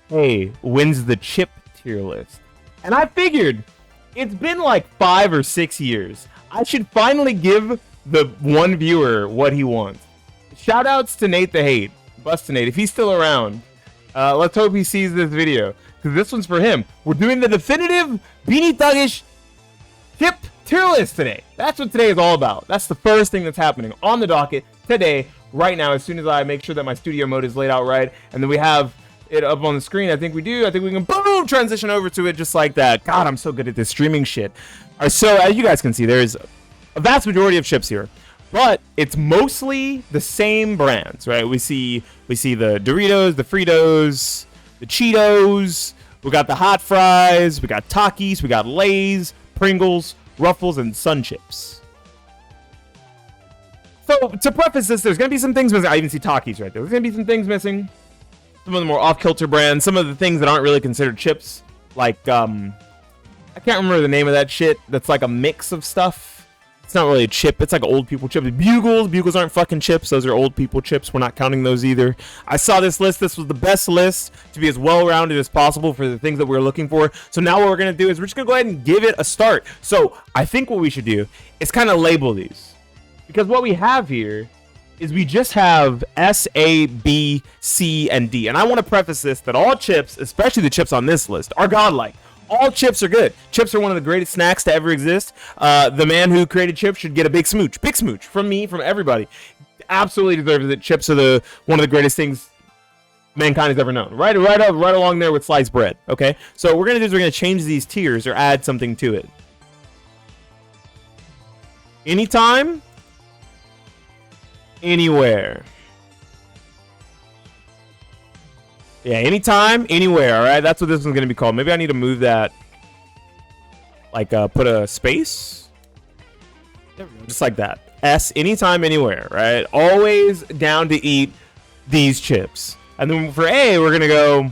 hey, wins the chip tier list. And I figured it's been like 5 or 6 years. I should finally give the one viewer what he wants. Shout outs to Nate the Hate. Bust to Nate. If he's still around, let's hope he sees this video, because this one's for him. We're doing the definitive Beanie Thuggish chip tier list today. That's what today is all about. That's the first thing that's happening on the docket today, right now, as soon as I make sure that my studio mode is laid out right, and then we have it up on the screen. I think we do. I think we can boom transition over to it just like that. God, I'm so good at this streaming shit. All right, so as you guys can see, there's a vast majority of chips here, but it's mostly the same brands, right? We see the Doritos, the Fritos, the Cheetos. We got the hot fries. We got Takis. We got Lay's, Pringles, Ruffles, and Sun Chips. So to preface this, there's gonna be some things missing. I even see Takis right there. There's gonna be some things missing. Some of the more off-kilter brands, some of the things that aren't really considered chips, like I can't remember the name of that shit. That's like a mix of stuff. It's not really a chip. It's like old people chips. Bugles aren't fucking chips. Those are old people chips. We're not counting those either. I saw this list. This was the best list to be as well-rounded as possible for the things that we're looking for. So now what we're gonna do is we're just gonna go ahead and give it a start. So I think what we should do is kind of label these, because what we have here is we just have S, A, B, C, and D. And I want to preface this that all chips, especially the chips on this list, are godlike. All chips are good. Chips are one of the greatest snacks to ever exist. The man who created chips should get a big smooch. Big smooch from me, from everybody. Absolutely deserves it. Chips are one of the greatest things mankind has ever known. Right along there with sliced bread. Okay? So what we're going to do is we're going to change these tiers or add something to it. Anytime, anywhere. Yeah, anytime, anywhere. All right, that's what this one's gonna be called. Maybe I need to move that, like put a space. There we go, just like that. S, anytime, anywhere. Right, always down to eat these chips. And then for A, we're gonna go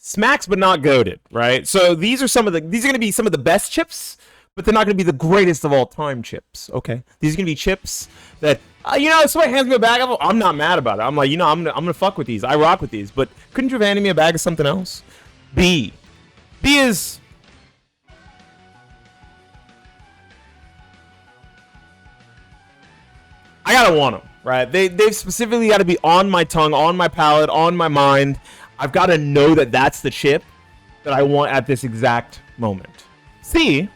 smacks, but not goated, right? So these are going to be some of the best chips, but they're not going to be the greatest of all time chips. Okay, these are going to be chips that if somebody hands me a bag of them, I'm not mad about it. I'm like, I'm gonna fuck with these. I rock with these. But couldn't you have handed me a bag of something else? B is I gotta want them, right? They've specifically got to be on my tongue, on my palate, on my mind. I've got to know that that's the chip that I want at this exact moment. C,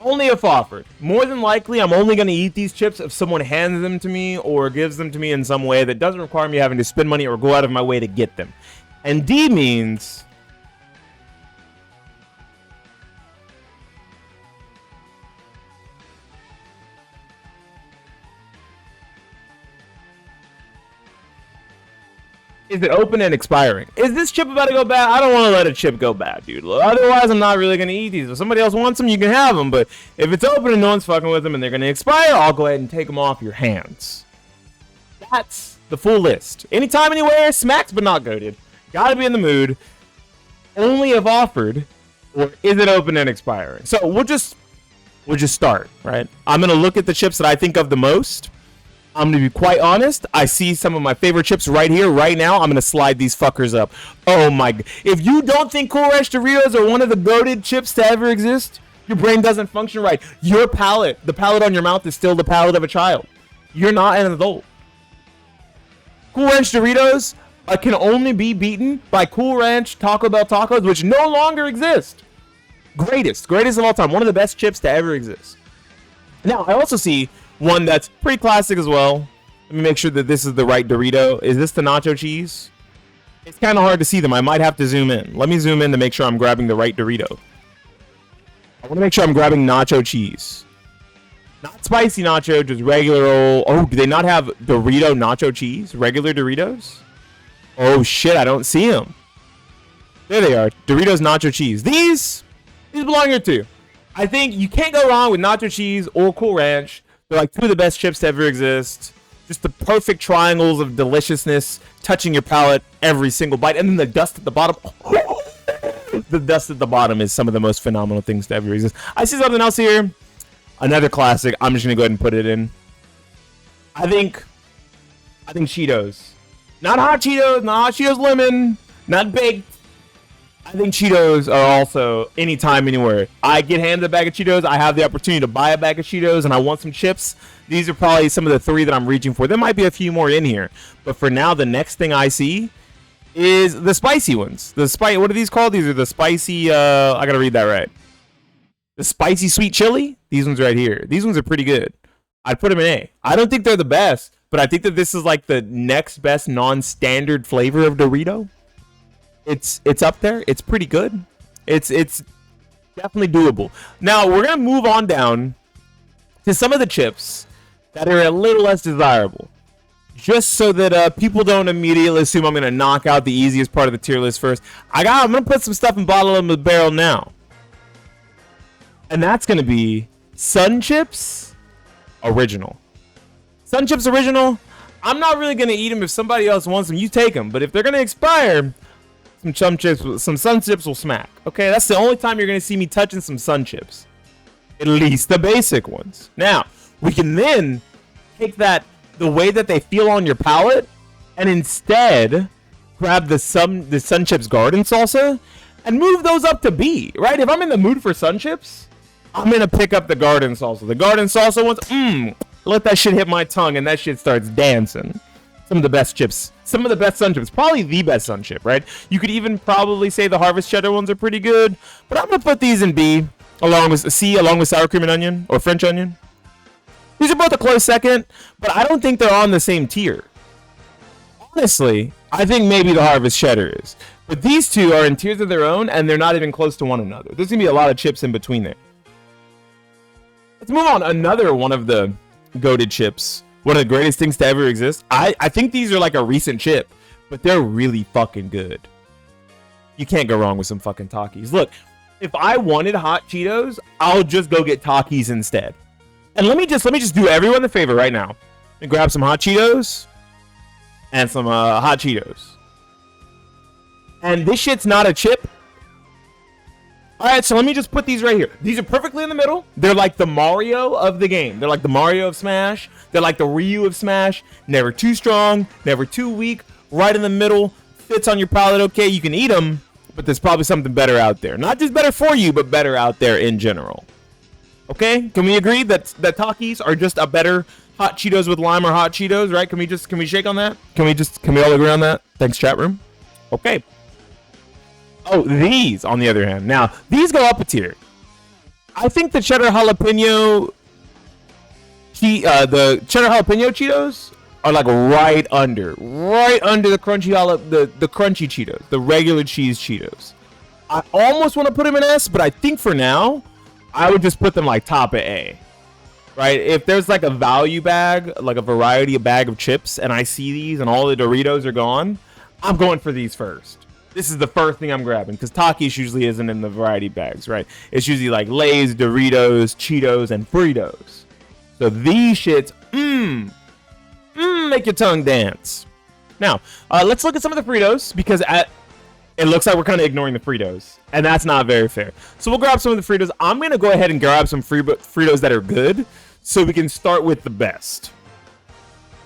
only if offered. More than likely, I'm only going to eat these chips if someone hands them to me or gives them to me in some way that doesn't require me having to spend money or go out of my way to get them. And D means is it open and expiring? Is this chip about to go bad? I don't want to let a chip go bad, dude. Otherwise, I'm not really going to eat these. If somebody else wants them, you can have them. But if it's open and no one's fucking with them and they're going to expire, I'll go ahead and take them off your hands. That's the full list. Anytime, anywhere, smacks but not goated. Gotta be in the mood. Only if offered, or is it open and expiring? So we'll just start, right? I'm going to look at the chips that I think of the most. I'm going to be quite honest. I see some of my favorite chips right here, right now. I'm going to slide these fuckers up. Oh my God. If you don't think Cool Ranch Doritos are one of the goated chips to ever exist, your brain doesn't function right. Your palate, the palate on your mouth is still the palate of a child. You're not an adult. Cool Ranch Doritos can only be beaten by Cool Ranch Taco Bell tacos, which no longer exist. Greatest of all time. One of the best chips to ever exist. Now, I also see one that's pretty classic as well. Let me make sure that this is the right Dorito. Is this the nacho cheese? It's kind of hard to see them. I might have to zoom in. Let me zoom in to make sure I'm grabbing the right Dorito. I want to make sure I'm grabbing nacho cheese. Not spicy nacho, just regular old... Oh, do they not have Dorito nacho cheese? Regular Doritos? Oh, shit, I don't see them. There they are. Doritos nacho cheese. These belong here too. I think you can't go wrong with nacho cheese or Cool Ranch. They're like two of the best chips to ever exist. Just the perfect triangles of deliciousness touching your palate every single bite. And then the dust at the bottom. The dust at the bottom is some of the most phenomenal things to ever exist. I see something else here. Another classic. I'm just going to go ahead and put it in. I think Cheetos. Not hot Cheetos. Not hot Cheetos lemon. Not baked. I think Cheetos are also anytime, anywhere. I get handed a bag of Cheetos. I have the opportunity to buy a bag of Cheetos, and I want some chips. These are probably some of the 3 that I'm reaching for. There might be a few more in here. But for now, the next thing I see is the spicy ones. What are these called? These are the spicy, I gotta read that right. The spicy sweet chili. These ones right here. These ones are pretty good. I'd put them in A. I don't think they're the best, but I think that this is like the next best non-standard flavor of Dorito. It's up there. It's pretty good. It's definitely doable. Now we're gonna move on down to some of the chips that are a little less desirable, just so that people don't immediately assume I'm gonna knock out the easiest part of the tier list first. I'm gonna put some stuff in bottle in the barrel now, and that's gonna be Sun Chips Original. Sun Chips Original. I'm not really gonna eat them if somebody else wants them. You take them, but if they're gonna expire, some Sun Chips will smack. Okay, that's the only time you're gonna see me touching some Sun Chips. At least the basic ones. Now we can then take the way that they feel on your palate, and instead grab the Sun Chips Garden Salsa and move those up to B. Right? If I'm in the mood for Sun Chips, I'm gonna pick up the Garden Salsa. The Garden Salsa ones, let that shit hit my tongue and that shit starts dancing. Some of the best chips. Some of the best Sun Chips. Probably the best Sun Chip, right? You could even probably say the Harvest Cheddar ones are pretty good. But I'm going to put these in B along with sour cream and onion or French onion. These are both a close second, but I don't think they're on the same tier. Honestly, I think maybe the Harvest Cheddar is. But these two are in tiers of their own, and they're not even close to one another. There's going to be a lot of chips in between there. Let's move on. Another one of the goated chips. One of the greatest things to ever exist. I think these are like a recent chip, but they're really fucking good. You can't go wrong with some fucking Takis. Look, if I wanted hot Cheetos, I'll just go get Takis instead. And let me just do everyone the favor right now and grab some hot Cheetos and some hot Cheetos. And this shit's not a chip. All right, so let me just put these right here. These are perfectly in the middle. They're like the Mario of the game. They're like the Mario of Smash. They're like the Ryu of Smash. Never too strong, never too weak. Right in the middle. Fits on your palate, okay. You can eat them, but there's probably something better out there. Not just better for you, but better out there in general. Okay? Can we agree that Takis are just a better hot Cheetos with lime or hot Cheetos, right? Can we shake on that? Can we all agree on that? Thanks, chat room. Okay. Oh, these, on the other hand. Now, these go up a tier. I think the cheddar jalapeno Cheetos are like right under the crunchy Cheetos, the regular cheese Cheetos. I almost want to put them in S, but I think for now, I would just put them like top of A. Right? If there's like a value bag, like a variety bag of chips, and I see these and all the Doritos are gone, I'm going for these first. This is the first thing I'm grabbing, because Takis usually isn't in the variety bags, right? It's usually like Lay's, Doritos, Cheetos, and Fritos. So these shits, make your tongue dance. Now, let's look at some of the Fritos, because it looks like we're kind of ignoring the Fritos, and that's not very fair. So we'll grab some of the Fritos. I'm going to go ahead and grab some Fritos that are good, so we can start with the best.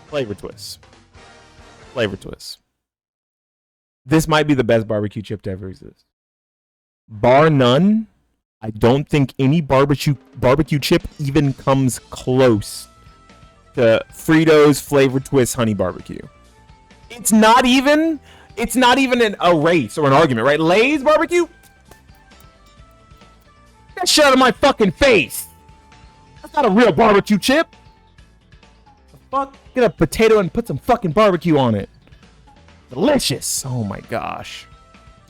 Flavor Twist. This might be the best barbecue chip to ever exist. Bar none, I don't think any barbecue chip even comes close to Fritos Flavor Twist Honey Barbecue. It's not even a race or an argument, right? Lay's barbecue? That shit out of my fucking face. That's not a real barbecue chip. The fuck? Get a potato and put some fucking barbecue on it. Delicious. Oh my gosh.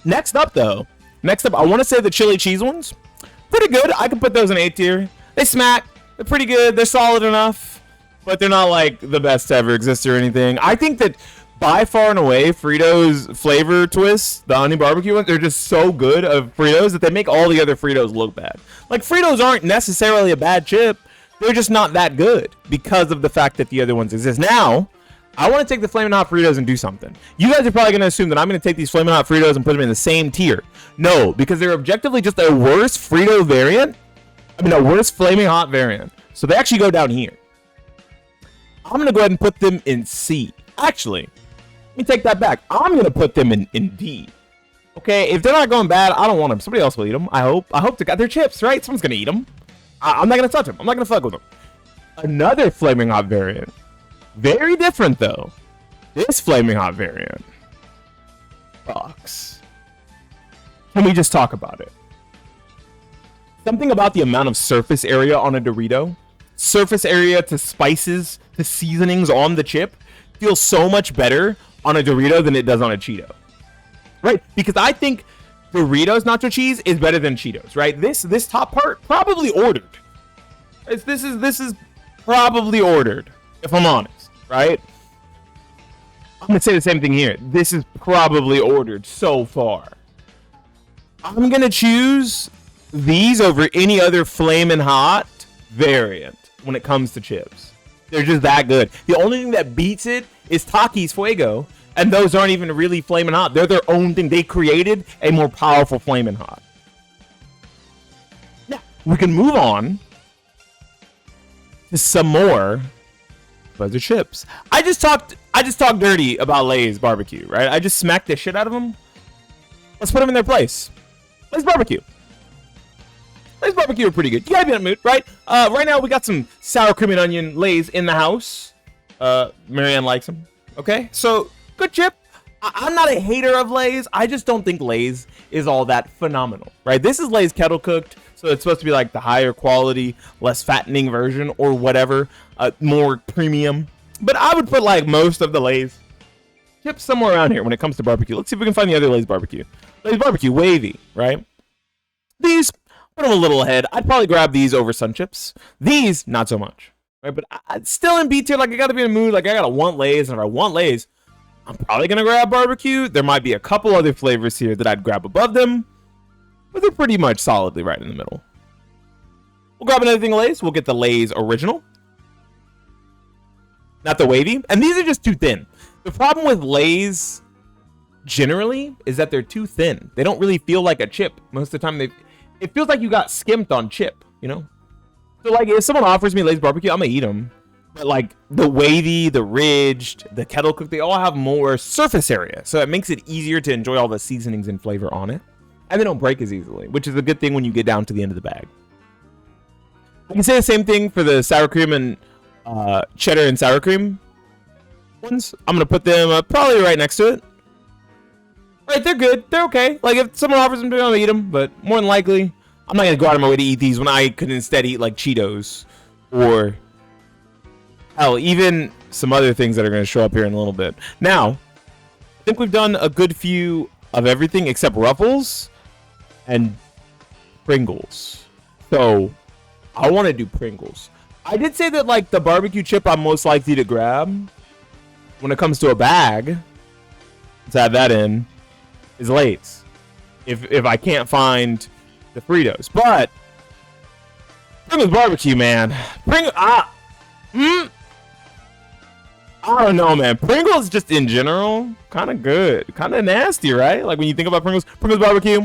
Next up, I want to say the chili cheese ones. Pretty good. I can put those in A tier. They smack. They're pretty good. They're solid enough, but they're not like the best to ever exist or anything. I think that by far and away, Fritos Flavor Twist, the honey barbecue ones, they're just so good of Fritos that they make all the other Fritos look bad. Like, Fritos aren't necessarily a bad chip. They're just not that good because of the fact that the other ones exist. Now, I want to take the Flamin' Hot Fritos and do something. You guys are probably going to assume that I'm going to take these Flamin' Hot Fritos and put them in the same tier. No, because they're objectively just a worse Frito variant. I mean, a worse Flaming Hot variant. So they actually go down here. I'm going to go ahead and put them in C. Actually, let me take that back. I'm going to put them in D. Okay, if they're not going bad, I don't want them. Somebody else will eat them. I hope to God. They're chips, right? Someone's going to eat them. I'm not going to touch them. I'm not going to fuck with them. Another Flaming Hot variant. Very different, though. This Flaming Hot variant sucks. Can we just talk about it? Something about the amount of surface area on a Dorito, surface area to spices, to seasonings on the chip, feels so much better on a Dorito than it does on a Cheeto. Right? Because I think Doritos nacho cheese is better than Cheetos, right? This top part, probably ordered. This is probably ordered, if I'm honest, right? I'm gonna say the same thing here. This is probably ordered so far. I'm gonna choose these over any other Flamin' Hot variant when it comes to chips. They're just that good. The only thing that beats it is Takis Fuego, and those aren't even really Flamin' Hot. They're their own thing. They created a more powerful Flamin' Hot. Now, we can move on to some more fuzzy chips. I just talked dirty about Lay's barbecue, right? I just smacked the shit out of them. Let's put them in their place. Lay's barbecue. Lay's barbecue are pretty good. You gotta be in the mood, right? Right now we got some sour cream and onion Lay's in the house. Marianne likes them. Okay, so good chip. I'm not a hater of Lay's. I just don't think Lay's is all that phenomenal, right? This is Lay's kettle cooked, so it's supposed to be like the higher quality, less fattening version or whatever, more premium. But I would put like most of the Lay's chips somewhere around here when it comes to barbecue. Let's see if we can find the other Lay's barbecue. Lay's barbecue, wavy, right? These, put them a little ahead. I'd probably grab these over Sun Chips. These, not so much, right? But I'm still in B tier. Like I gotta be in the mood. Like I gotta want Lay's, and if I want Lay's, I'm probably gonna grab barbecue. There might be a couple other flavors here that I'd grab above them, but they're pretty much solidly right in the middle. We'll grab another thing of Lay's. We'll get the Lay's original, not the wavy. And these are just too thin. The problem with Lay's generally is that they're too thin. They don't really feel like a chip. Most of the time, it feels like you got skimped on chip, you know? So like if someone offers me Lay's barbecue, I'm gonna eat them. But like the wavy, the ridged, the kettle cooked, they all have more surface area. So it makes it easier to enjoy all the seasonings and flavor on it. And they don't break as easily, which is a good thing when you get down to the end of the bag. I can say the same thing for the sour cream and cheddar and sour cream ones. I'm going to put them probably right next to it. Right, they're good. They're okay. Like if someone offers them to me, I'm going to eat them. But more than likely, I'm not going to go out of my way to eat these when I could instead eat like Cheetos or hell, even some other things that are going to show up here in a little bit. Now, I think we've done a good few of everything except Ruffles and Pringles. So I want to do Pringles. I did say that like the barbecue chip I'm most likely to grab when it comes to a bag, let's add that in, is Lay's. If I can't find the Fritos. But Pringles barbecue, man. I don't know, man. Pringles just in general, kind of good. Kind of nasty, right? Like when you think about Pringles barbecue,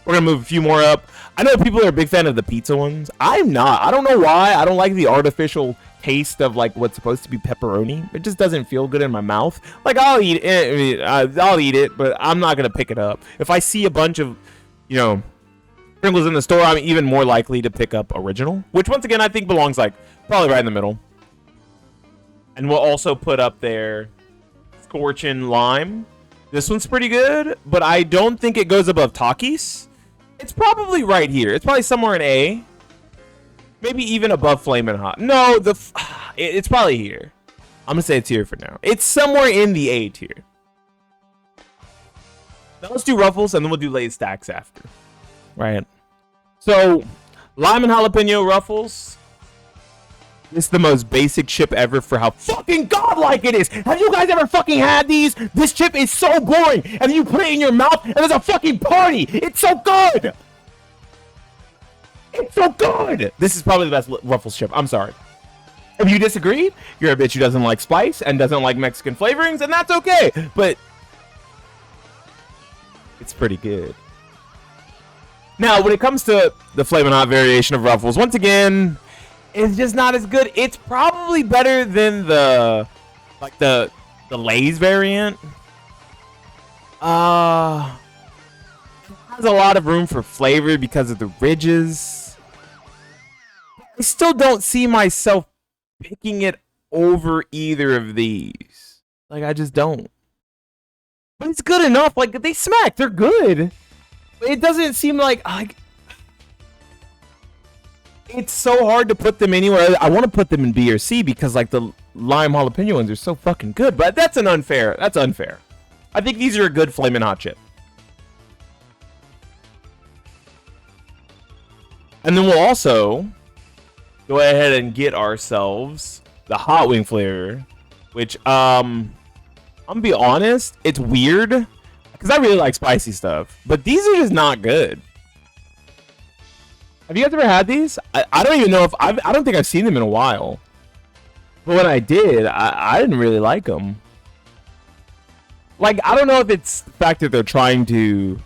we're going to move a few more up. I know people are a big fan of the pizza ones. I'm not. I don't know why. I don't like the artificial taste of like what's supposed to be pepperoni. It just doesn't feel good in my mouth. Like I'll eat it. I'll eat it, but I'm not going to pick it up. If I see a bunch of, you know, Pringles in the store, I'm even more likely to pick up original, which once again, I think belongs like probably right in the middle. And we'll also put up there Scorchin' Lime. This one's pretty good, but I don't think it goes above Takis. It's probably right here. It's probably somewhere in A. Maybe even above Flamin' Hot. No, it's probably here. I'm going to say it's here for now. It's somewhere in the A tier. Now let's do Ruffles, and then we'll do Lay's stacks after. Right? So, lime and jalapeno Ruffles. This is the most basic chip ever for how fucking godlike it is. Have you guys ever fucking had these? This chip is so boring. And then you put it in your mouth and there's a fucking party. It's so good. It's so good. This is probably the best Ruffles chip. I'm sorry. If you disagree, you're a bitch who doesn't like spice and doesn't like Mexican flavorings, and that's okay. But it's pretty good. Now, when it comes to the Flamin' Hot variation of Ruffles, once again, it's just not as good. It's probably better than the Lay's variant. It has a lot of room for flavor because of the ridges. I still don't see myself picking it over either of these. Like, I just don't. But it's good enough. Like, they smack. They're good. But it doesn't seem like it's so hard to put them anywhere. I want to put them in B or C because, like, the lime jalapeno ones are so fucking good. But that's unfair. That's unfair. I think these are a good Flamin' Hot chip. And then we'll also go ahead and get ourselves the hot wing flavor, which I'm gonna be honest, it's weird because I really like spicy stuff, but these are just not good. Have you guys ever had these? I don't even know if I don't think I've seen them in a while, but when I did, I didn't really like them. Like, I don't know if it's the fact that they're trying to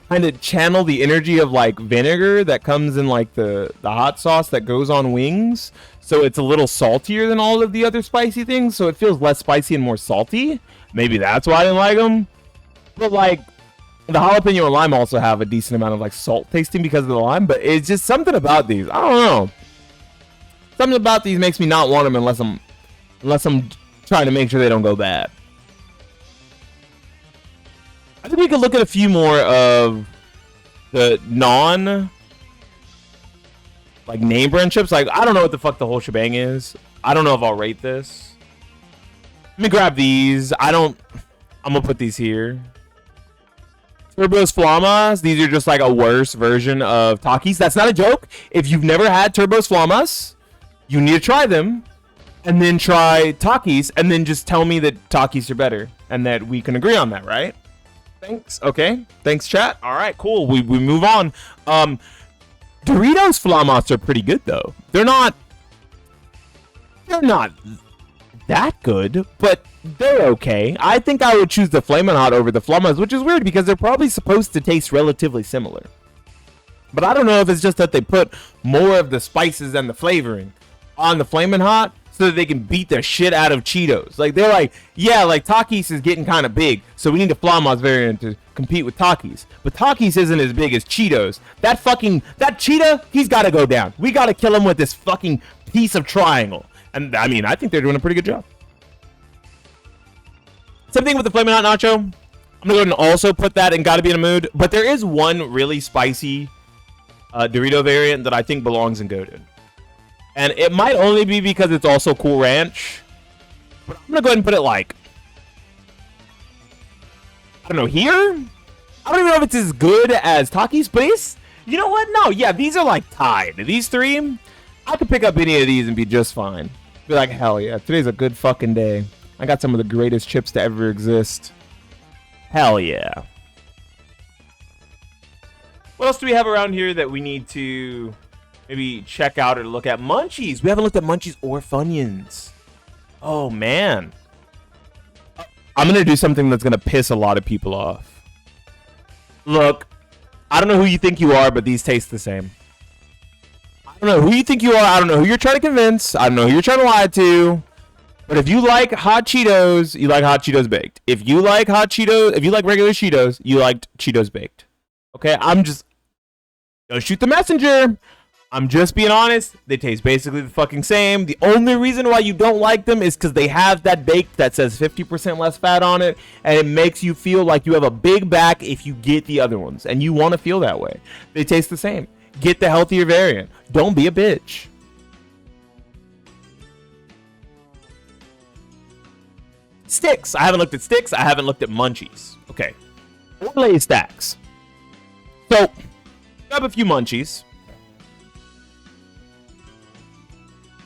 kind of channel the energy of like vinegar that comes in like the hot sauce that goes on wings, so it's a little saltier than all of the other spicy things, so it feels less spicy and more salty. Maybe that's why I didn't like them. But like the jalapeno and lime also have a decent amount of like salt tasting because of the lime, but it's just something about these. I don't know. Something about these makes me not want them unless I'm trying to make sure they don't go bad. I think we could look at a few more of the like name brand chips. Like, I don't know what the fuck the whole shebang is. I don't know if I'll rate this. Let me grab these. I'm gonna put these here. Turbo's Flamas. These are just like a worse version of Takis. That's not a joke. If you've never had Turbo's Flamas, you need to try them. And then try Takis. And then just tell me that Takis are better. And that we can agree on that, right? Thanks. Okay. Thanks, chat. All right, cool. We move on. Doritos Flamas are pretty good, though. They're not that good, but they're okay. I think I would choose the Flamin' Hot over the Flamas, which is weird because they're probably supposed to taste relatively similar. But I don't know if it's just that they put more of the spices and the flavoring on the Flamin' Hot so that they can beat the shit out of Cheetos. Like, they're like, yeah, like Takis is getting kind of big, so we need a Flamas variant to compete with Takis. But Takis isn't as big as Cheetos. That Cheetah, he's got to go down. We got to kill him with this fucking piece of triangle. And I mean, I think they're doing a pretty good job. Same thing with the Flamin' Hot Nacho. I'm gonna go ahead and also put that in Gotta Be in a Mood. But there is one really spicy Dorito variant that I think belongs in Goated. And it might only be because it's also Cool Ranch. But I'm gonna go ahead and put it like, I don't know, here? I don't even know if it's as good as Takis, but it's, you know what? No, yeah, these are like tied. These three, I could pick up any of these and be just fine. Be like, hell yeah, today's a good fucking day. I got some of the greatest chips to ever exist. Hell yeah. What else do we have around here that we need to maybe check out or look at? Munchies. We haven't looked at Munchies or Funyuns. Oh, man. I'm going to do something that's going to piss a lot of people off. Look, I don't know who you think you are, but these taste the same. I don't know who you think you are. I don't know who you're trying to convince. I don't know who you're trying to lie to. But if you like hot Cheetos, you like hot Cheetos baked. If you like hot Cheetos, if you like regular Cheetos, you liked Cheetos baked. Okay, don't shoot the messenger. I'm just being honest. They taste basically the fucking same. The only reason why you don't like them is because they have that baked that says 50% less fat on it, and it makes you feel like you have a big back if you get the other ones, and you want to feel that way. They taste the same. Get the healthier variant. Don't be a bitch. Sticks. I haven't looked at Sticks. I haven't looked at Munchies. Okay. Lay's stacks. So, grab a few Munchies.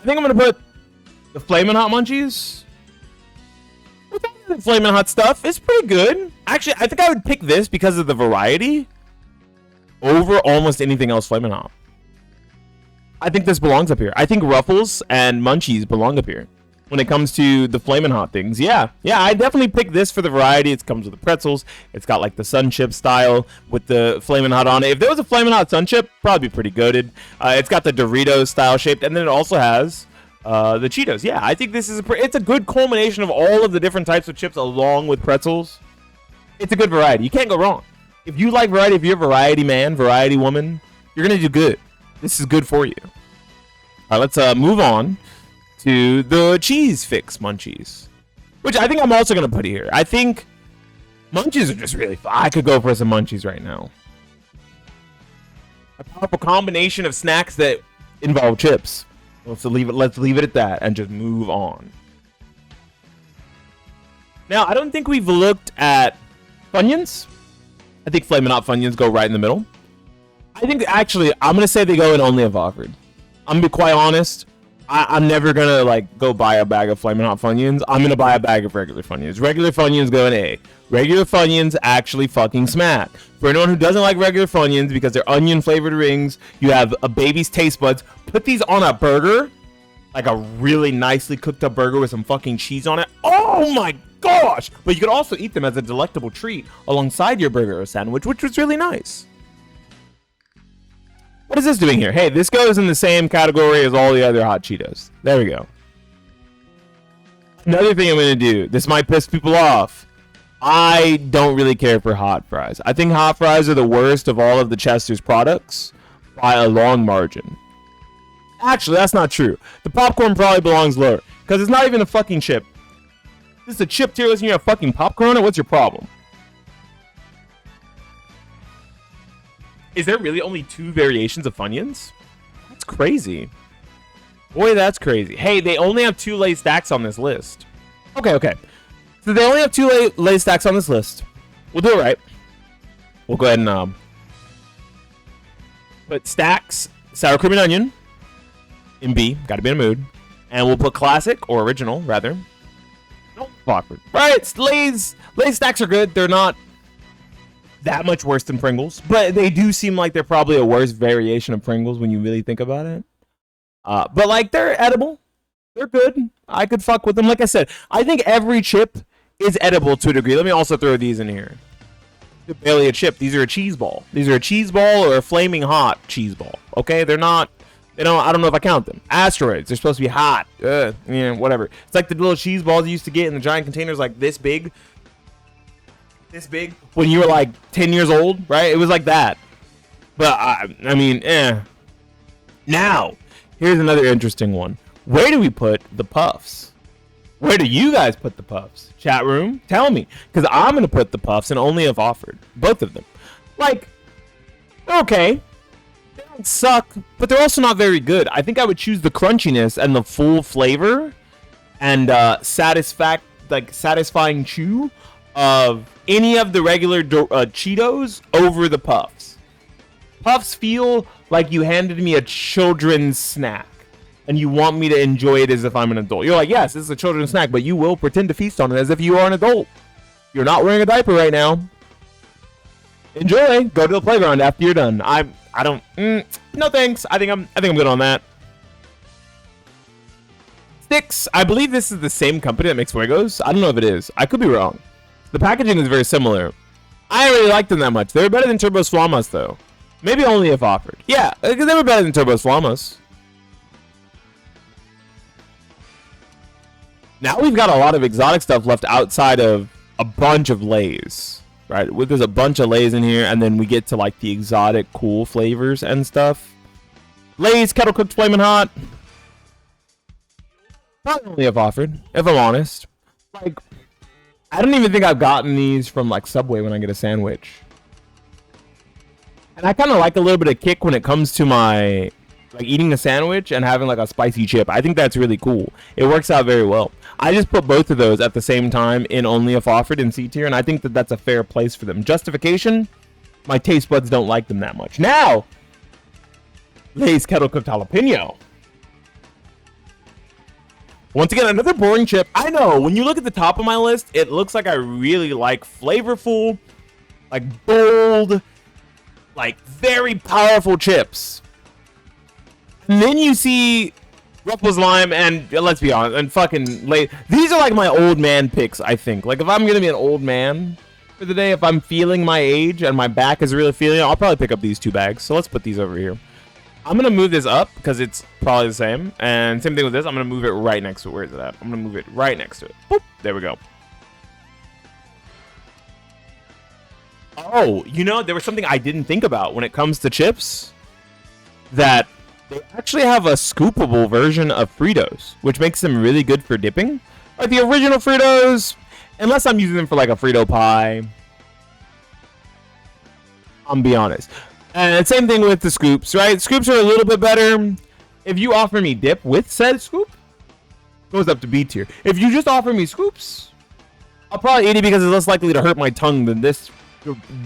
I think I'm going to put the Flamin' Hot Munchies. The Flamin' Hot stuff is pretty good. Actually, I think I would pick this because of the variety over almost anything else Flamin' Hot. I think this belongs up here. I think Ruffles and Munchies belong up here when it comes to the Flamin' Hot things. Yeah, I definitely pick this for the variety. It comes with the pretzels. It's got like the Sun Chip style with the Flamin' Hot on it. If there was a Flamin' Hot Sun Chip, probably be pretty goated. It's got the Doritos style shaped, and then it also has the Cheetos. Yeah, I think this is it's a good culmination of all of the different types of chips along with pretzels. It's a good variety. You can't go wrong. If you like variety, if you're a variety man, variety woman, you're gonna do good. This is good for you. All right, let's move on to the Cheese Fix Munchies, which I think I'm also gonna put here. I think Munchies are just really fun. I could go for some Munchies right now. A powerful combination of snacks that involve chips. Let's leave it at that and just move on. Now, I don't think we've looked at Funyuns. I think Flamin' Hot Funyuns go right in the middle. I think actually, I'm gonna say they go in only if offered. I'm gonna be quite honest. I'm never gonna like go buy a bag of Flamin' Hot Funyuns. I'm gonna buy a bag of regular Funyuns. Regular Funyuns go in A. Regular Funyuns actually fucking smack. For anyone who doesn't like regular Funyuns because they're onion flavored rings, you have a baby's taste buds. Put these on a burger, like a really nicely cooked up burger with some fucking cheese on it. Oh my gosh! But you could also eat them as a delectable treat alongside your burger or sandwich, which was really nice. What is this doing here? Hey, this goes in the same category as all the other hot Cheetos. There we go. Another thing I'm going to do, this might piss people off. I don't really care for hot fries. I think hot fries are the worst of all of the Chester's products by a long margin. Actually, that's not true. The popcorn probably belongs lower because it's not even a fucking chip. This is a chip tier list and you're a fucking popcorn? What's your problem? Is there really only 2 variations of Funyuns? That's crazy. Boy, that's crazy. Hey, they only have 2 Lay's stacks on this list. Okay. So they only have 2 Lay's stacks on this list. We'll do it right. We'll go ahead and put stacks, sour cream and onion in B. Gotta be in a mood. And we'll put classic, or original, rather. No, awkward. Right, Lay's stacks are good. They're not that much worse than Pringles, but they do seem like they're probably a worse variation of Pringles when you really think about it. But like, they're edible. They're good. I could fuck with them. Like I said, I think every chip is edible to a degree. Let me also throw these in here. They're barely a chip. These are a cheese ball. These are a cheese ball or a flaming hot cheese ball. Okay, they're not. I don't know if I count them. Asteroids. They're supposed to be hot. Whatever. It's like the little cheese balls you used to get in the giant containers, like this big. This big when you were like 10 years old, right? It was like that. But I mean, Now, here's another interesting one. Where do we put the puffs? Where do you guys put the puffs? Chat room, tell me, because I'm gonna put the puffs and only if offered. Both of them. Like, okay, they don't suck, but they're also not very good. I think I would choose the crunchiness and the full flavor and satisfying chew of any of the regular Cheetos over the puffs. Puffs feel like you handed me a children's snack and you want me to enjoy it as if I'm an adult. You're like, yes, this is a children's snack, but you will pretend to feast on it as if you are an adult. You're not wearing a diaper right now. Enjoy. Go to the playground after you're done. No thanks. I think I'm good on that. Sticks. I believe this is the same company that makes Fuegos. I don't know if it is. I could be wrong. The packaging is very similar. I didn't really like them that much. They were better than Turbo Flamas, though. Maybe only if offered. Yeah, they were better than Turbo Flamas. Now we've got a lot of exotic stuff left outside of a bunch of Lay's, right? There's a bunch of Lay's in here, and then we get to like the exotic cool flavors and stuff. Lay's kettle cooked flamin' hot. Probably only if offered, if I'm honest. Like, I don't even think I've gotten these from like Subway when I get a sandwich. And I kind of like a little bit of kick when it comes to my like eating a sandwich and having like a spicy chip. I think that's really cool. It works out very well. I just put both of those at the same time in only if offered in C tier, and I think that that's a fair place for them. Justification, my taste buds don't like them that much. Now, Lay's kettle cooked jalapeno. Once again, another boring chip. I know, when you look at the top of my list, it looks like I really like flavorful, like bold, like very powerful chips. And then you see Ruffles Lime and let's be honest, and fucking late. These are like my old man picks, I think. Like if I'm gonna be an old man for the day, if I'm feeling my age and my back is really feeling it, I'll probably pick up these 2 bags. So let's put these over here. I'm gonna move this up because it's probably the same. And same thing with this. I'm gonna move it right next to it. Where is it at? I'm gonna move it right next to it. Boop. There we go. Oh, you know, there was something I didn't think about when it comes to chips. That they actually have a scoopable version of Fritos, which makes them really good for dipping. Like the original Fritos, unless I'm using them for like a Frito pie. I'm be honest. And same thing with the scoops, right? Scoops are a little bit better. If you offer me dip with said scoop, goes up to B tier. If you just offer me scoops, I'll probably eat it because it's less likely to hurt my tongue than this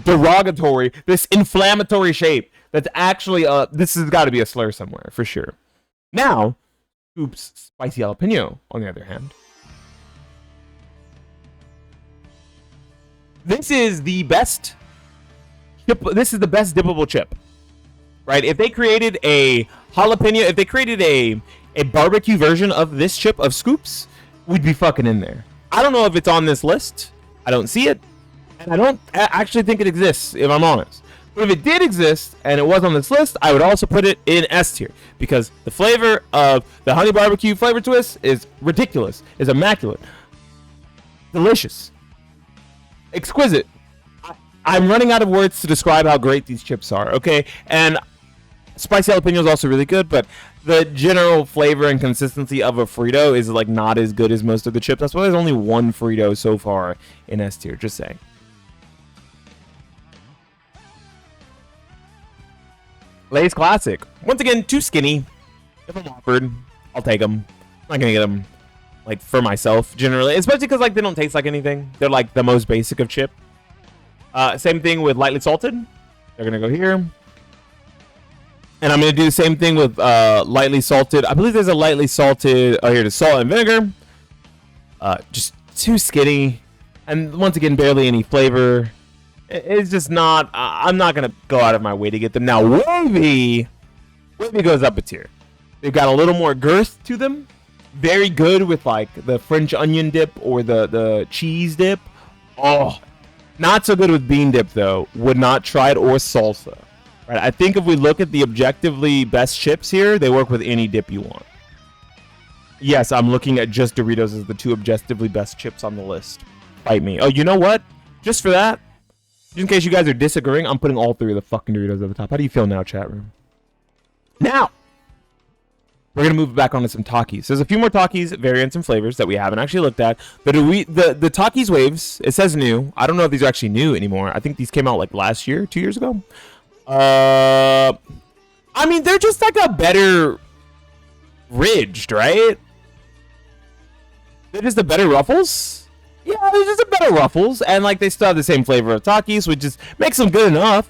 derogatory, this inflammatory shape. That's actually this has got to be a slur somewhere for sure. Now, scoops spicy jalapeno, on the other hand. This is the best chip. This is the best dippable chip, right? If they created a jalapeno, if they created a barbecue version of this chip of scoops, we'd be fucking in there. I don't know if it's on this list. I don't see it, and I don't actually think it exists, if I'm honest. But if it did exist and it was on this list, I would also put it in S tier because the flavor of the honey barbecue flavor twist is ridiculous, is immaculate, delicious, exquisite. I'm running out of words to describe how great these chips are, okay? And spicy jalapeno is also really good, but the general flavor and consistency of a Frito is like not as good as most of the chips. That's why there's only one Frito so far in S tier, just saying. Lay's Classic. Once again, too skinny. If I'm offered, I'll take them. I'm not gonna get them like for myself generally, especially because like they don't taste like anything. They're like the most basic of chip. Same thing with lightly salted. They're gonna go here, and I'm gonna do the same thing with lightly salted. I believe there's a lightly salted. Oh, here it is, salt and vinegar. Just too skinny, and once again, barely any flavor. It's just not. I'm not gonna go out of my way to get them. Now, Wavy goes up a tier. They've got a little more girth to them. Very good with like the French onion dip or the cheese dip. Oh, not so good with bean dip though. Would not try it, or salsa. Right? I think if we look at the objectively best chips here, they work with any dip you want. Yes, I'm looking at just Doritos as the 2 objectively best chips on the list. Fight me. Oh, you know what? Just for that. Just in case you guys are disagreeing, I'm putting all 3 of the fucking Doritos at the top. How do you feel now, chat room? Now, we're going to move back onto some Takis. There's a few more Takis, variants, and flavors that we haven't actually looked at. But the Takis waves, it says new. I don't know if these are actually new anymore. I think these came out like last year, 2 years ago. I mean, they're just like a better ridged, right? They're just a better Ruffles. Yeah, they're just a better Ruffles, and like they still have the same flavor of Takis, which just makes them good enough.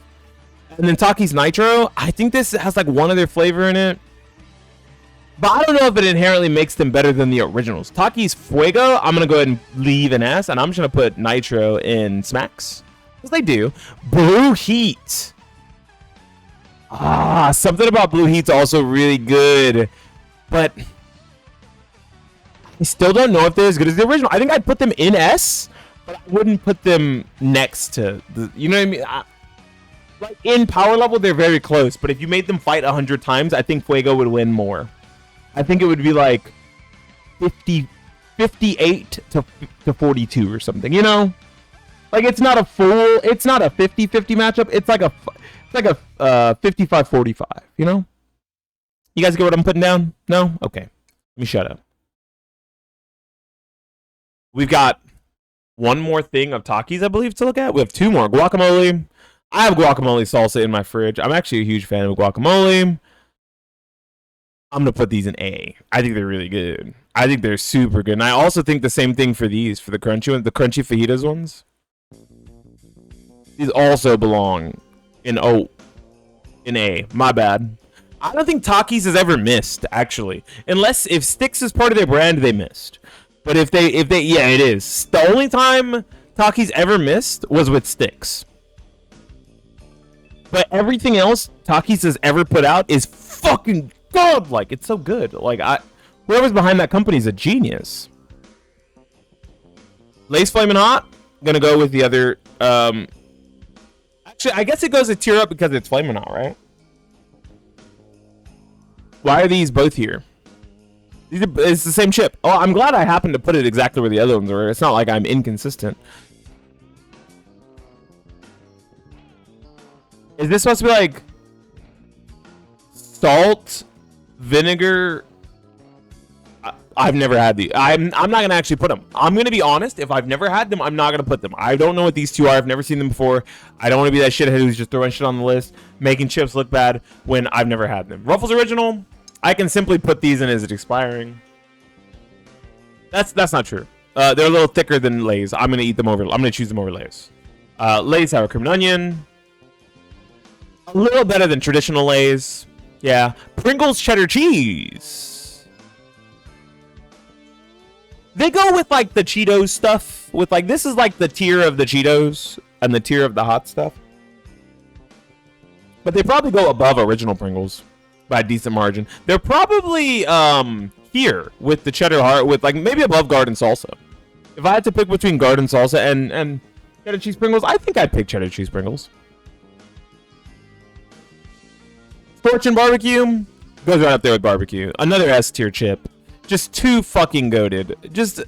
And then Takis Nitro, I think this has like one other flavor in it, but I don't know if it inherently makes them better than the originals. Takis Fuego, I'm gonna go ahead and leave an S, and I'm just gonna put Nitro in Smacks, because they do. Blue Heat. Something about Blue Heat's also really good, but I still don't know if they're as good as the original. I think I'd put them in S, but I wouldn't put them next to the, you know what I mean? Like in power level, they're very close, but if you made them fight 100 times, I think Fuego would win more. I think it would be like 58 to 42 or something, you know? Like it's not a 50-50 matchup. It's like a 55-45, you know? You guys get what I'm putting down? No? Okay. Let me shut up. We've got one more thing of Takis, I believe, to look at. We have 2 more. Guacamole. I have guacamole salsa in my fridge. I'm actually a huge fan of guacamole. I'm going to put these in A. I think they're really good. I think they're super good. And I also think the same thing for these, for the crunchy ones, the crunchy fajitas ones. These also belong in A. My bad. I don't think Takis has ever missed, actually. Unless if Sticks is part of their brand, they missed. But if they, yeah, it is. The only time Takis ever missed was with Sticks. But everything else Takis has ever put out is fucking godlike. It's so good. Like, whoever's behind that company is a genius. Lay's Flamin' Hot. Gonna go with the other. Actually, I guess it goes a tier up because it's Flamin' Hot, right? Why are these both here? It's the same chip. Oh, I'm glad I happened to put it exactly where the other ones were. It's not like I'm inconsistent. Is this supposed to be like salt, vinegar? I've never had these. I'm not gonna actually put them. I'm gonna be honest. If I've never had them, I'm not gonna put them. I don't know what these two are. I've never seen them before. I don't want to be that shithead who's just throwing shit on the list, making chips look bad when I've never had them. Ruffles Original. I can simply put these in as it expiring. That's not true. They're a little thicker than Lay's. I'm gonna eat them over. I'm gonna choose them over Lay's. Lay's sour cream and onion. A little better than traditional Lay's. Yeah. Pringles cheddar cheese. They go with like the Cheetos stuff. With like, this is like the tier of the Cheetos and the tier of the hot stuff. But they probably go above original Pringles by a decent margin. They're probably here with the cheddar heart, with like maybe above garden salsa. If I had to pick between garden salsa and cheddar cheese Pringles, I think I'd pick cheddar cheese Pringles. Fortune barbecue goes right up there with barbecue. Another S tier chip. Just too fucking goated. Just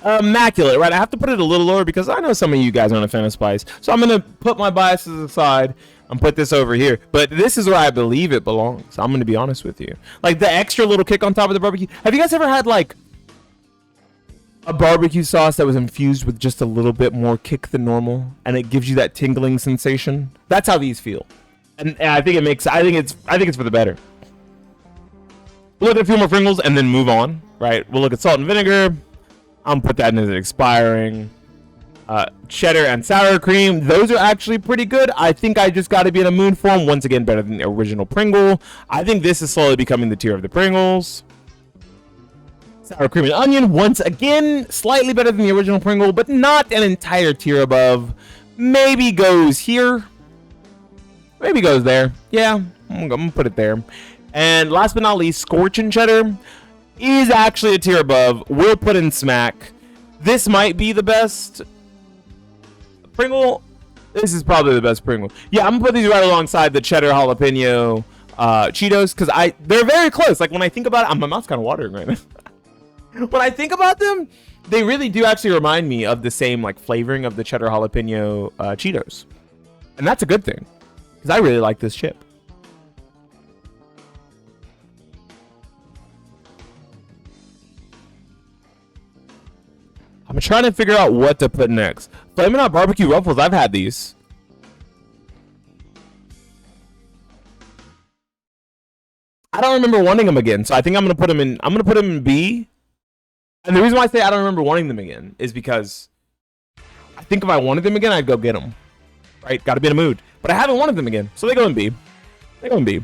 immaculate, right? I have to put it a little lower because I know some of you guys aren't a fan of spice. So I'm going to put my biases aside and put this over here. But this is where I believe it belongs. I'm going to be honest with you. Like the extra little kick on top of the barbecue. Have you guys ever had like a barbecue sauce that was infused with just a little bit more kick than normal? And it gives you that tingling sensation? That's how these feel. And I think it makes, I think it's for the better. We'll look at a few more Pringles and then move on, right? We'll look at salt and vinegar. I'm gonna put that in as expiring. Cheddar and sour cream. Those are actually pretty good. I think I just got to be in a mood for them. Once again, better than the original Pringle. I think this is slowly becoming the tier of the Pringles. Sour cream and onion. Once again, slightly better than the original Pringle, but not an entire tier above. Maybe goes here. Maybe goes there. Yeah, I'm gonna put it there. And last but not least, Scorchin' Cheddar is actually a tier above. We'll put in Smack. This might be the best Pringle. This is probably the best Pringle. Yeah, I'm gonna put these right alongside the cheddar jalapeno Cheetos because they're very close. Like when I think about it, my mouth's kind of watering right now. When I think about them, they really do actually remind me of the same like flavoring of the cheddar jalapeno Cheetos, and that's a good thing because I really like this chip. I'm trying to figure out what to put next. Flamin' Hot barbecue ruffles. I've had these. I don't remember wanting them again, so I think I'm gonna put them in. I'm gonna put them in B. And the reason why I say I don't remember wanting them again is because I think if I wanted them again, I'd go get them. Right? Got to be in a mood. But I haven't wanted them again, so they go in B. They go in B.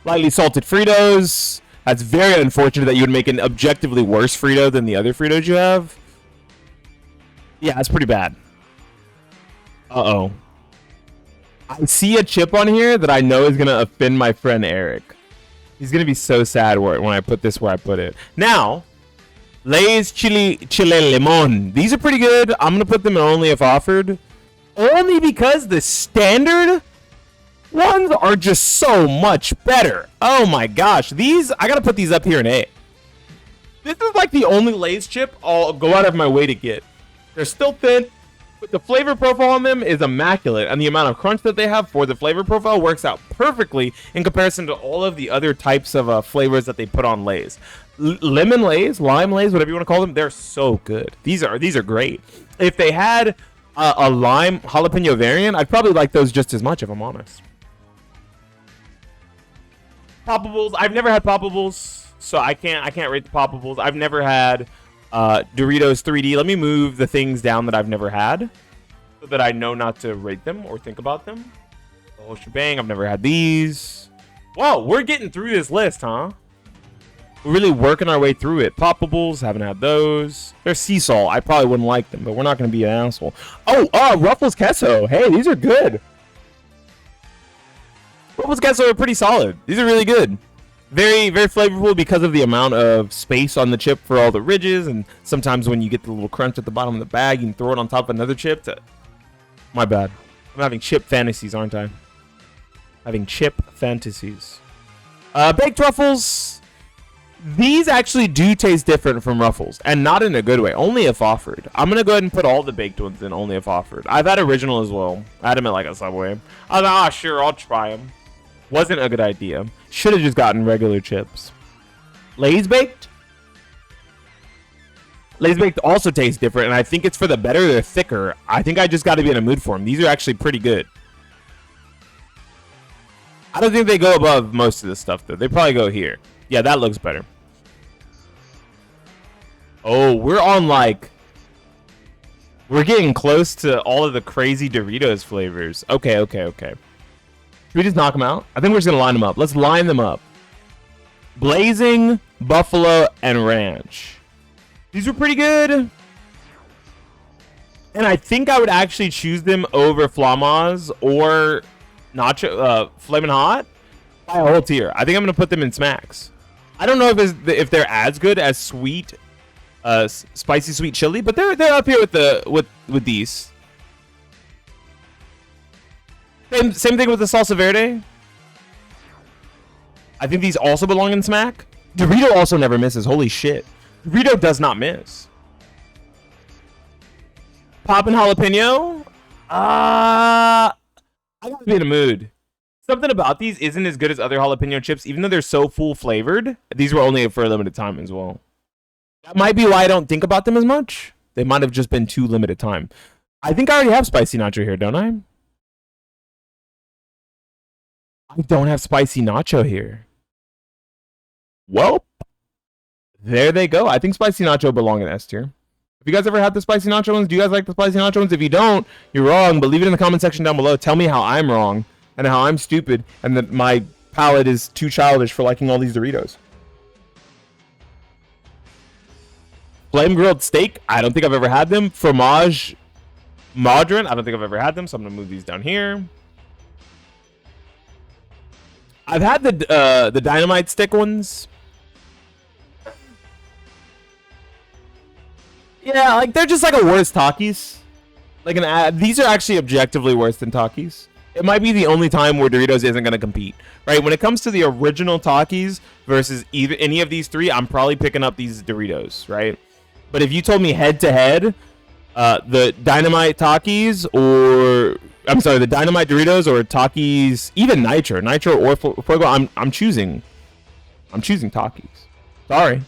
Lightly salted Fritos. That's very unfortunate that you would make an objectively worse Frito than the other Fritos you have. Yeah, that's pretty bad. Uh-oh. I see a chip on here that I know is going to offend my friend Eric. He's going to be so sad when I put this where I put it. Now, Lay's Chile Limon. These are pretty good. I'm going to put them in only if offered. Only because the standard ones are just so much better. Oh my gosh. These, I got to put these up here in A. This is like the only Lay's chip I'll go out of my way to get. They're still thin, but the flavor profile on them is immaculate, and the amount of crunch that they have for the flavor profile works out perfectly in comparison to all of the other types of flavors that they put on Lay's. Lemon Lay's, lime Lay's, whatever you want to call them, they're so good. These are great. If they had a lime jalapeno variant, I'd probably like those just as much if I'm honest. Poppables, I've never had Poppables, so I can't rate the Poppables. I've never had Doritos 3D. Let me move the things down that I've never had so that I know not to rate them or think about them. The whole shebang. I've never had these. Whoa, we're getting through this list, huh? We're really working our way through it. Poppables, haven't had those. They're sea salt. I probably wouldn't like them, but we're not going to be an asshole. Oh, Ruffles Queso. Hey, these are good. Ruffles Queso are pretty solid. These are really good. Very, very flavorful because of the amount of space on the chip for all the ridges, and sometimes when you get the little crunch at the bottom of the bag, you can throw it on top of another chip. My bad. I'm having chip fantasies, aren't I? Having chip fantasies. Baked Ruffles. These actually do taste different from Ruffles, and not in a good way. Only if offered. I'm gonna go ahead and put all the baked ones in only if offered. I've had original as well. I had them at like a Subway. I was like, sure, I'll try them. Wasn't a good idea. Should have just gotten regular chips. Lay's Baked? Lay's Baked also taste different, and I think it's for the better. They're thicker. I think I just got to be in a mood for them. These are actually pretty good. I don't think they go above most of this stuff, though. They probably go here. Yeah, that looks better. Oh, we're on, like... We're getting close to all of the crazy Doritos flavors. Okay. Should we just knock them out? I think we're just going to line them up. Let's line them up. Blazing, Buffalo, and Ranch. These were pretty good. And I think I would actually choose them over Flamas or Nacho, Flamin' Hot by a whole tier. I think I'm going to put them in Smacks. I don't know if they're as good as sweet, spicy sweet chili, but they're up here with these. Same thing with the salsa verde. I think these also belong in Smack. Dorito also never misses. Holy shit. Dorito does not miss. Poppin' jalapeno. I gotta be in a mood. Something about these isn't as good as other jalapeno chips, even though they're so full flavored. These were only for a limited time as well. That might be why I don't think about them as much. They might have just been too limited time. I think I already have spicy nacho here, don't I? I don't have spicy nacho here. Well, there they go. I think spicy nacho belong in S tier. Have you guys ever had the spicy nacho ones? Do you guys like the spicy nacho ones? If you don't, you're wrong. But leave it in the comment section down below. Tell me how I'm wrong and how I'm stupid and that my palate is too childish for liking all these Doritos. Flame grilled steak. I don't think I've ever had them. Fromage Modern. I don't think I've ever had them, so I'm gonna move these down here. I've had the dynamite stick ones. Yeah, like they're just like a worse Takis. Like these are actually objectively worse than Takis. It might be the only time where Doritos isn't gonna compete, right? When it comes to the original Takis versus any of these three, I'm probably picking up these Doritos, right? But if you told me head to head, the dynamite Takis or the dynamite Doritos or Takis, even Nitro or Fuego, I'm choosing Takis. Sorry,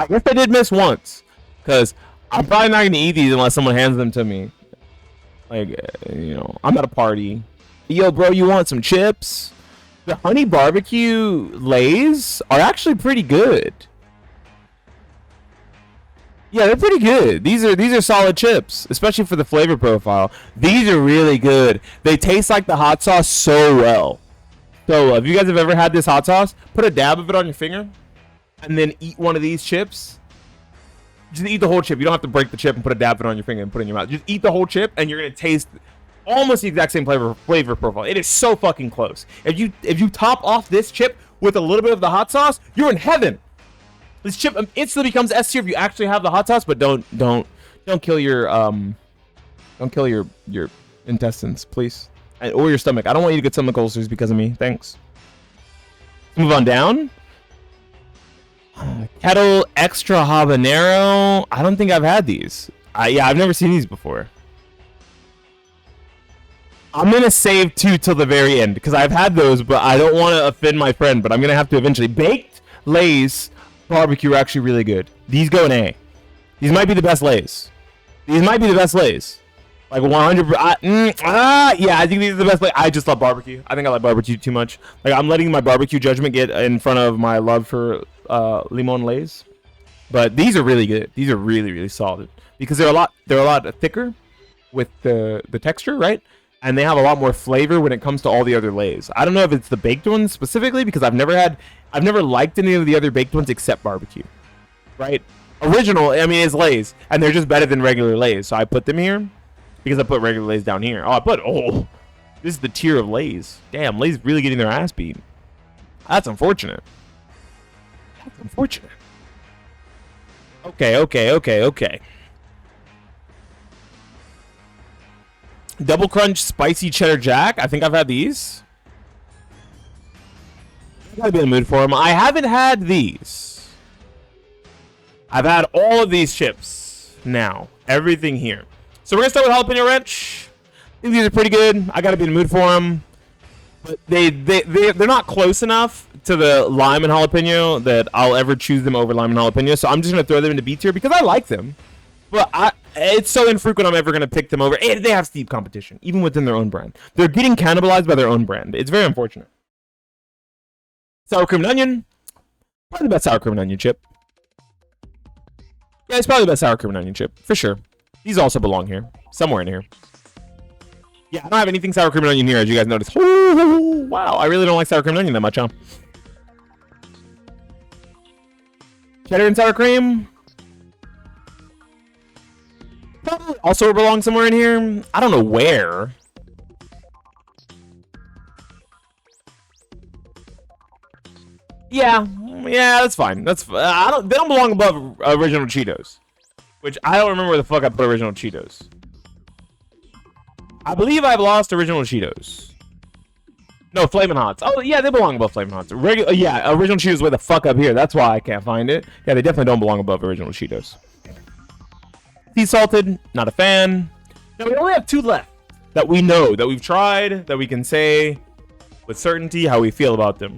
I guess I did miss once. Because I'm probably not going to eat these unless someone hands them to me. Like, you know, I'm at a party. Yo, bro, you want some chips? The honey barbecue Lays are actually pretty good. Yeah, they're pretty good. These are solid chips, especially for the flavor profile. These are really good. They taste like the hot sauce so well. So, if you guys have ever had this hot sauce, put a dab of it on your finger and then eat one of these chips. Just eat the whole chip. You don't have to break the chip and put a dab of it on your finger and put it in your mouth. Just eat the whole chip, and you're gonna taste almost the exact same flavor profile. It is so fucking close. If you top off this chip with a little bit of the hot sauce, you're in heaven. This chip instantly becomes S tier if you actually have the hot sauce, but don't kill your intestines, please, or your stomach. I don't want you to get stomach ulcers because of me. Thanks. Move on down. Kettle extra habanero. I don't think I've had these. Yeah, I've never seen these before. I'm gonna save two till the very end because I've had those, but I don't want to offend my friend. But I'm gonna have to eventually. Baked Lay's barbecue are actually really good. These go in A. These might be the best Lay's. These might be the best Lay's. Like 100. Yeah, I think these are the best. I just love barbecue. I think I like barbecue too much. Like I'm letting my barbecue judgment get in front of my love for limon Lays. But these are really good. These are really, really solid because they're a lot thicker with the texture, right? And they have a lot more flavor when it comes to all the other Lays. I don't know if it's the baked ones specifically because I've never liked any of the other baked ones except barbecue, right? Original, I mean, is Lays, and they're just better than regular Lays. So I put them here because I put regular Lays down here. This is the tier of Lay's. Damn, Lay's really getting their ass beat. That's unfortunate. That's unfortunate. Okay. Double Crunch Spicy Cheddar Jack. I think I've had these. I gotta be in the mood for them. I haven't had these. I've had all of these chips now. Everything here. So we're gonna start with Jalapeno Ranch. I think these are pretty good. I gotta be in the mood for them. But they're not close enough to the lime and jalapeno that I'll ever choose them over lime and jalapeno. So I'm just gonna throw them into B tier because I like them. But it's so infrequent I'm ever gonna pick them over. And they have steep competition, even within their own brand. They're getting cannibalized by their own brand. It's very unfortunate. Sour cream and onion. Probably the best sour cream and onion chip. Yeah, it's probably the best sour cream and onion chip, for sure. These also belong here. Somewhere in here. Yeah, I don't have anything sour cream and onion here, as you guys notice. Ooh, wow, I really don't like sour cream and onion that much, huh? Cheddar and sour cream. Probably also belong somewhere in here. I don't know where. Yeah, that's fine. They don't belong above original Cheetos, which I don't remember where the fuck I put original Cheetos. I believe I've lost original Cheetos. No, Flamin' Hots. Oh yeah, they belong above Flamin' Hots. Yeah, original Cheetos way the fuck up here. That's why I can't find it. Yeah, they definitely don't belong above original Cheetos. Sea salted, not a fan. Now we only have 2 left that we know, that we've tried, that we can say with certainty how we feel about them.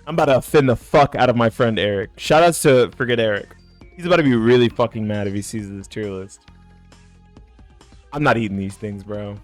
I'm about to offend the fuck out of my friend Eric. Shoutouts to Forget Eric. He's about to be really fucking mad if he sees this tier list. I'm not eating these things, bro.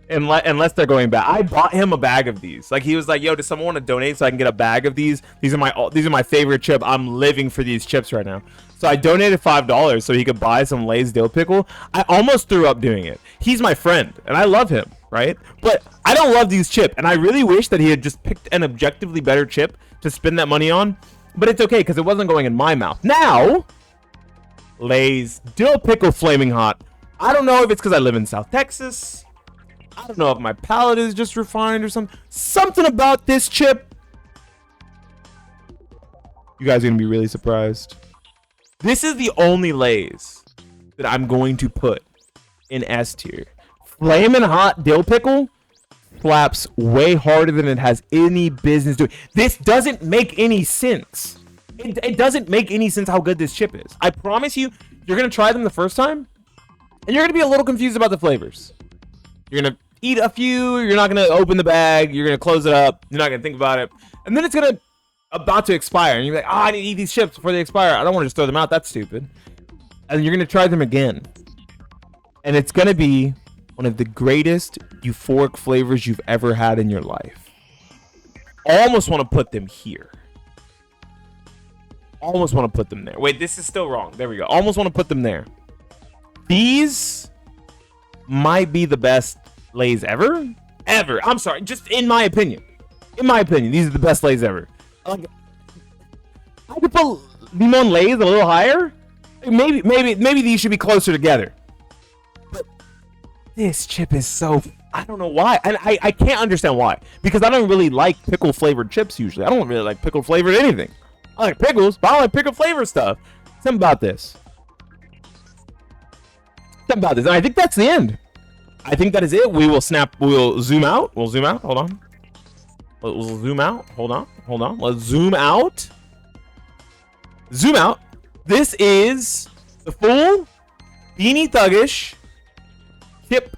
Unless they're going bad. I bought him a bag of these. Like, he was like, yo, does someone want to donate so I can get a bag of these? These are my favorite chip. I'm living for these chips right now. So I donated $5 so he could buy some Lay's dill pickle. I almost threw up doing it. He's my friend, and I love him, right? But I don't love these chips, and I really wish that he had just picked an objectively better chip to spend that money on. But it's okay, because it wasn't going in my mouth. Now, Lay's dill pickle flaming hot. I don't know if it's because I live in South Texas. I don't know if my palate is just refined or something. Something about this chip. You guys are going to be really surprised. This is the only Lay's that I'm going to put in S tier. Flamin' hot dill pickle slaps way harder than it has any business doing. This doesn't make any sense. It doesn't make any sense how good this chip is. I promise you, you're going to try them the first time, and you're going to be a little confused about the flavors. You're going to eat a few, you're not going to open the bag, you're going to close it up, you're not going to think about it, and then it's going to about to expire, and you're like, I need to eat these chips before they expire. I don't want to just throw them out. That's stupid. And you're going to try them again. And it's going to be one of the greatest euphoric flavors you've ever had in your life. Almost want to put them here. Almost want to put them there. Wait, this is still wrong. There we go. Almost want to put them there. These might be the best Lay's ever. I'm sorry. Just in my opinion. In my opinion, these are the best Lay's ever. Like, I could put Limon Lay's a little higher. Maybe these should be closer together. But this chip is so... I don't know why. And I can't understand why. Because I don't really like pickle flavored chips usually. I don't really like pickle flavored anything. I like pickles, but I don't like pickle flavored stuff. Something about this. Something about this. And I think that's the end. I think that is it. We'll zoom out. We'll zoom out. Hold on. We'll zoom out. Hold on. Let's zoom out. Zoom out. This is the full Beanie Thuggish chip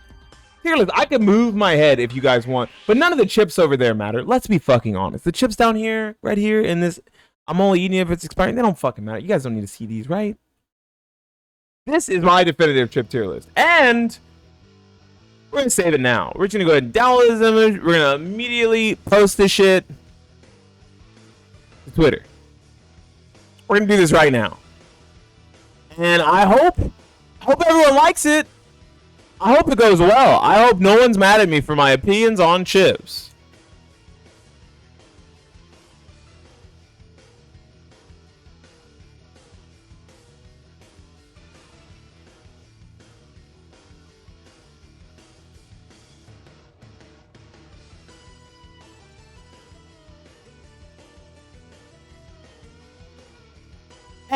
tier list. I can move my head if you guys want, but none of the chips over there matter. Let's be fucking honest. The chips down here, right here, in this, I'm only eating if it's expiring. They don't fucking matter. You guys don't need to see these, right? This is my definitive chip tier list. And we're going to save it now. We're just going to go ahead and download this image. We're going to immediately post this shit to Twitter. We're going to do this right now. And I hope everyone likes it. I hope it goes well. I hope no one's mad at me for my opinions on chips.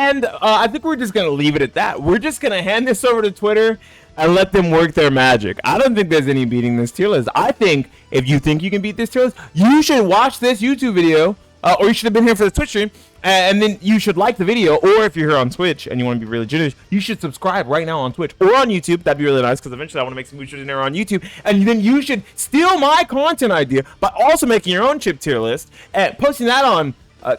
And I think we're just going to leave it at that. We're just going to hand this over to Twitter and let them work their magic. I don't think there's any beating this tier list. I think if you think you can beat this tier list, you should watch this YouTube video, or you should have been here for the Twitch stream, and then you should like the video, or if you're here on Twitch and you want to be really generous, you should subscribe right now on Twitch or on YouTube. That'd be really nice, because eventually I want to make some videos in there on YouTube. And then you should steal my content idea by also making your own chip tier list and posting that on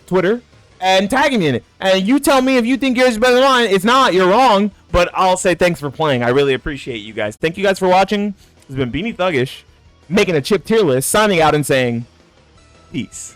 Twitter and tagging me in it. And you tell me if you think yours is better than mine. It's not, you're wrong. But I'll say thanks for playing. I really appreciate you guys. Thank you guys for watching. This has been Beanie Thuggish, making a chip tier list, signing out and saying peace.